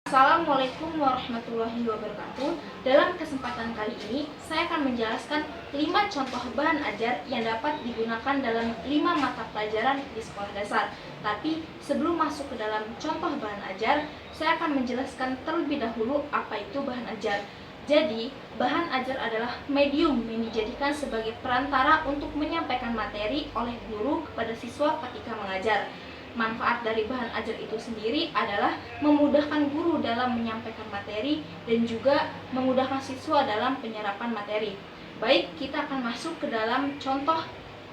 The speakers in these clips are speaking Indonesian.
Assalamualaikum warahmatullahi wabarakatuh. Dalam kesempatan kali ini, saya akan menjelaskan 5 contoh bahan ajar yang dapat digunakan dalam 5 mata pelajaran di sekolah dasar. Tapi sebelum masuk ke dalam contoh bahan ajar, saya akan menjelaskan terlebih dahulu apa itu bahan ajar. Jadi, bahan ajar adalah medium yang dijadikan sebagai perantara untuk menyampaikan materi oleh guru kepada siswa ketika mengajar. Manfaat dari bahan ajar itu sendiri adalah memudahkan guru dalam menyampaikan materi dan juga memudahkan siswa dalam penyerapan materi. Baik, kita akan masuk ke dalam contoh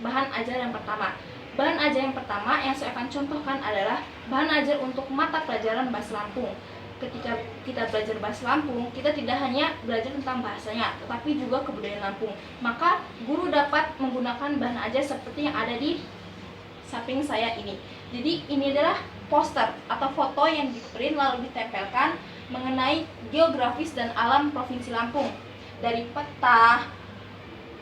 bahan ajar yang pertama. Bahan ajar yang pertama yang saya akan contohkan adalah bahan ajar untuk mata pelajaran bahasa Lampung. Ketika kita belajar bahasa Lampung, kita tidak hanya belajar tentang bahasanya, tetapi juga kebudayaan Lampung. Maka guru dapat menggunakan bahan ajar seperti yang ada di samping saya ini. Jadi ini adalah poster atau foto yang di-print lalu ditempelkan mengenai geografis dan alam Provinsi Lampung. Dari peta,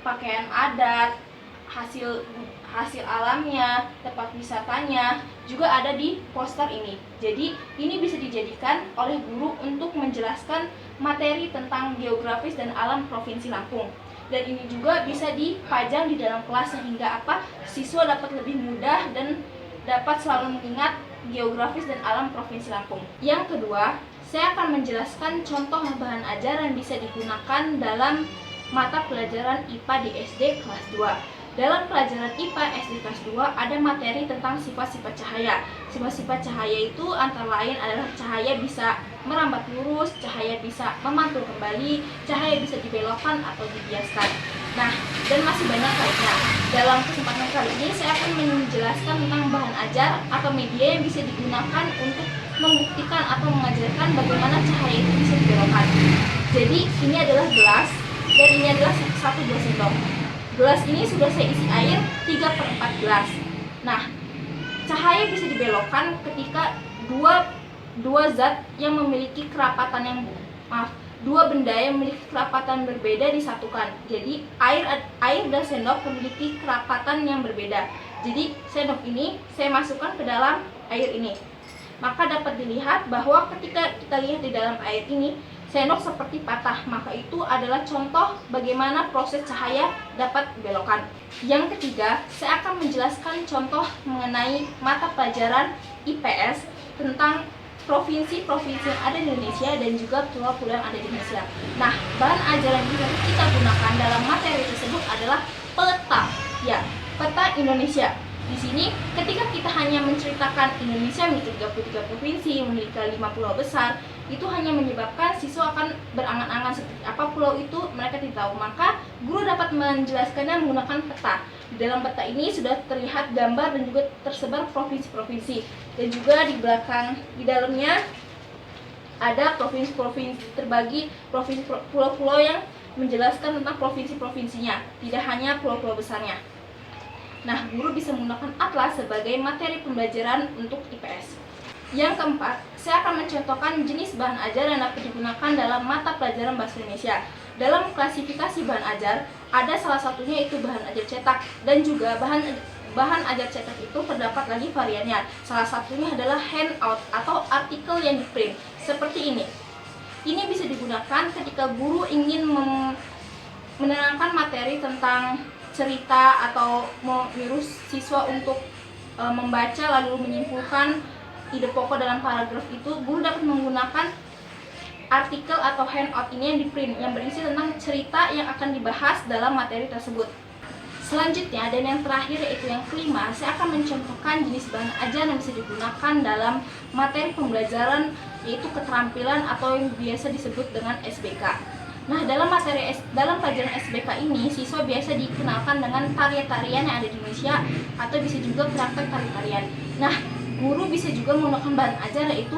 pakaian adat, hasil alamnya, tempat wisatanya juga ada di poster ini. Jadi ini bisa dijadikan oleh guru untuk menjelaskan materi tentang geografis dan alam Provinsi Lampung. Dan ini juga bisa dipajang di dalam kelas sehingga siswa dapat lebih mudah dan dapat selalu mengingat geografis dan alam Provinsi Lampung. Yang kedua, saya akan menjelaskan contoh bahan ajar yang bisa digunakan dalam mata pelajaran IPA di SD kelas 2. Dalam pelajaran IPA SD kelas 2 ada materi tentang sifat-sifat cahaya. Sifat-sifat cahaya itu antara lain adalah cahaya bisa merambat lurus, cahaya bisa memantul kembali, cahaya bisa dibelokkan atau dibiaskan. Nah, dan masih banyak lainnya. Dalam kesempatan kali ini saya akan menjelaskan tentang bahan ajar atau media yang bisa digunakan untuk membuktikan atau mengajarkan bagaimana cahaya itu bisa dibelokkan. Jadi ini adalah gelas dan ini adalah 1/2 sendok. Gelas ini sudah saya isi air 3/4 gelas. Nah, cahaya bisa dibelokkan ketika dua zat yang memiliki dua benda yang memiliki kerapatan berbeda disatukan. Jadi air dan sendok memiliki kerapatan yang berbeda. Jadi sendok ini saya masukkan ke dalam air ini. Maka dapat dilihat bahwa ketika kita lihat di dalam air ini, sendok seperti patah. Maka itu adalah contoh bagaimana proses cahaya dapat dibelokkan. Yang ketiga, saya akan menjelaskan contoh mengenai mata pelajaran IPS tentang provinsi-provinsi yang ada di Indonesia dan juga pulau-pulau yang ada di Indonesia. Nah, bahan ajaran yang kita gunakan dalam materi tersebut adalah peta. Ya, peta Indonesia. Di sini, ketika kita hanya menceritakan Indonesia memiliki 33 provinsi, memiliki 5 pulau besar, itu hanya menyebabkan siswa akan berangan-angan seperti apa pulau itu mereka tidak tahu. Maka guru dapat menjelaskannya menggunakan peta. Di dalam peta ini sudah terlihat gambar dan juga tersebar provinsi-provinsi. Dan juga di belakang, di dalamnya ada provinsi-provinsi terbagi, provinsi pulau-pulau yang menjelaskan tentang provinsi-provinsinya, tidak hanya pulau-pulau besarnya. Nah, guru bisa menggunakan atlas sebagai materi pembelajaran untuk IPS. Yang keempat, saya akan mencontohkan jenis bahan ajar yang dapat digunakan dalam mata pelajaran bahasa Indonesia. Dalam klasifikasi bahan ajar, ada salah satunya itu bahan ajar cetak dan juga bahan ajar cetak itu terdapat lagi variannya. Salah satunya adalah handout atau artikel yang di-print seperti ini. Ini bisa digunakan ketika guru ingin menerangkan materi tentang cerita atau menyuruh siswa untuk membaca lalu menyimpulkan ide pokok dalam paragraf itu. Guru dapat menggunakan artikel atau handout ini yang di-print yang berisi tentang cerita yang akan dibahas dalam materi tersebut. Selanjutnya dan yang terakhir yaitu yang kelima, saya akan mencontohkan jenis bahan ajar yang bisa digunakan dalam materi pembelajaran yaitu keterampilan atau yang biasa disebut dengan SBK. Nah, dalam pelajaran SBK ini, siswa biasa dikenalkan dengan tarian-tarian yang ada di Indonesia atau bisa juga praktek tari-tarian. Nah, guru bisa juga menggunakan bahan ajar yaitu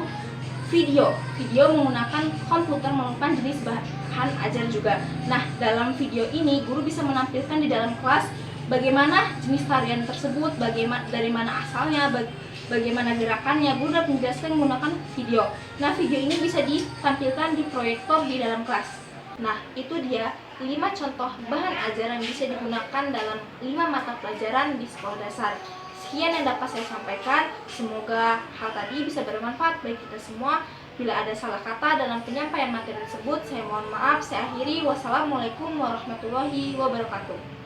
video menggunakan komputer merupakan jenis bahan ajar juga. Nah, dalam video ini guru bisa menampilkan di dalam kelas bagaimana jenis tarian tersebut, dari mana asalnya, bagaimana gerakannya. Guru dapat menjelaskan menggunakan video. Nah, video ini bisa ditampilkan di proyektor di dalam kelas. Nah, itu dia 5 contoh bahan ajar yang bisa digunakan dalam 5 mata pelajaran di sekolah dasar. Sekian yang dapat saya sampaikan. Semoga hal tadi bisa bermanfaat bagi kita semua. Bila ada salah kata dalam penyampaian materi tersebut, saya mohon maaf. Saya akhiri. Wassalamualaikum warahmatullahi wabarakatuh.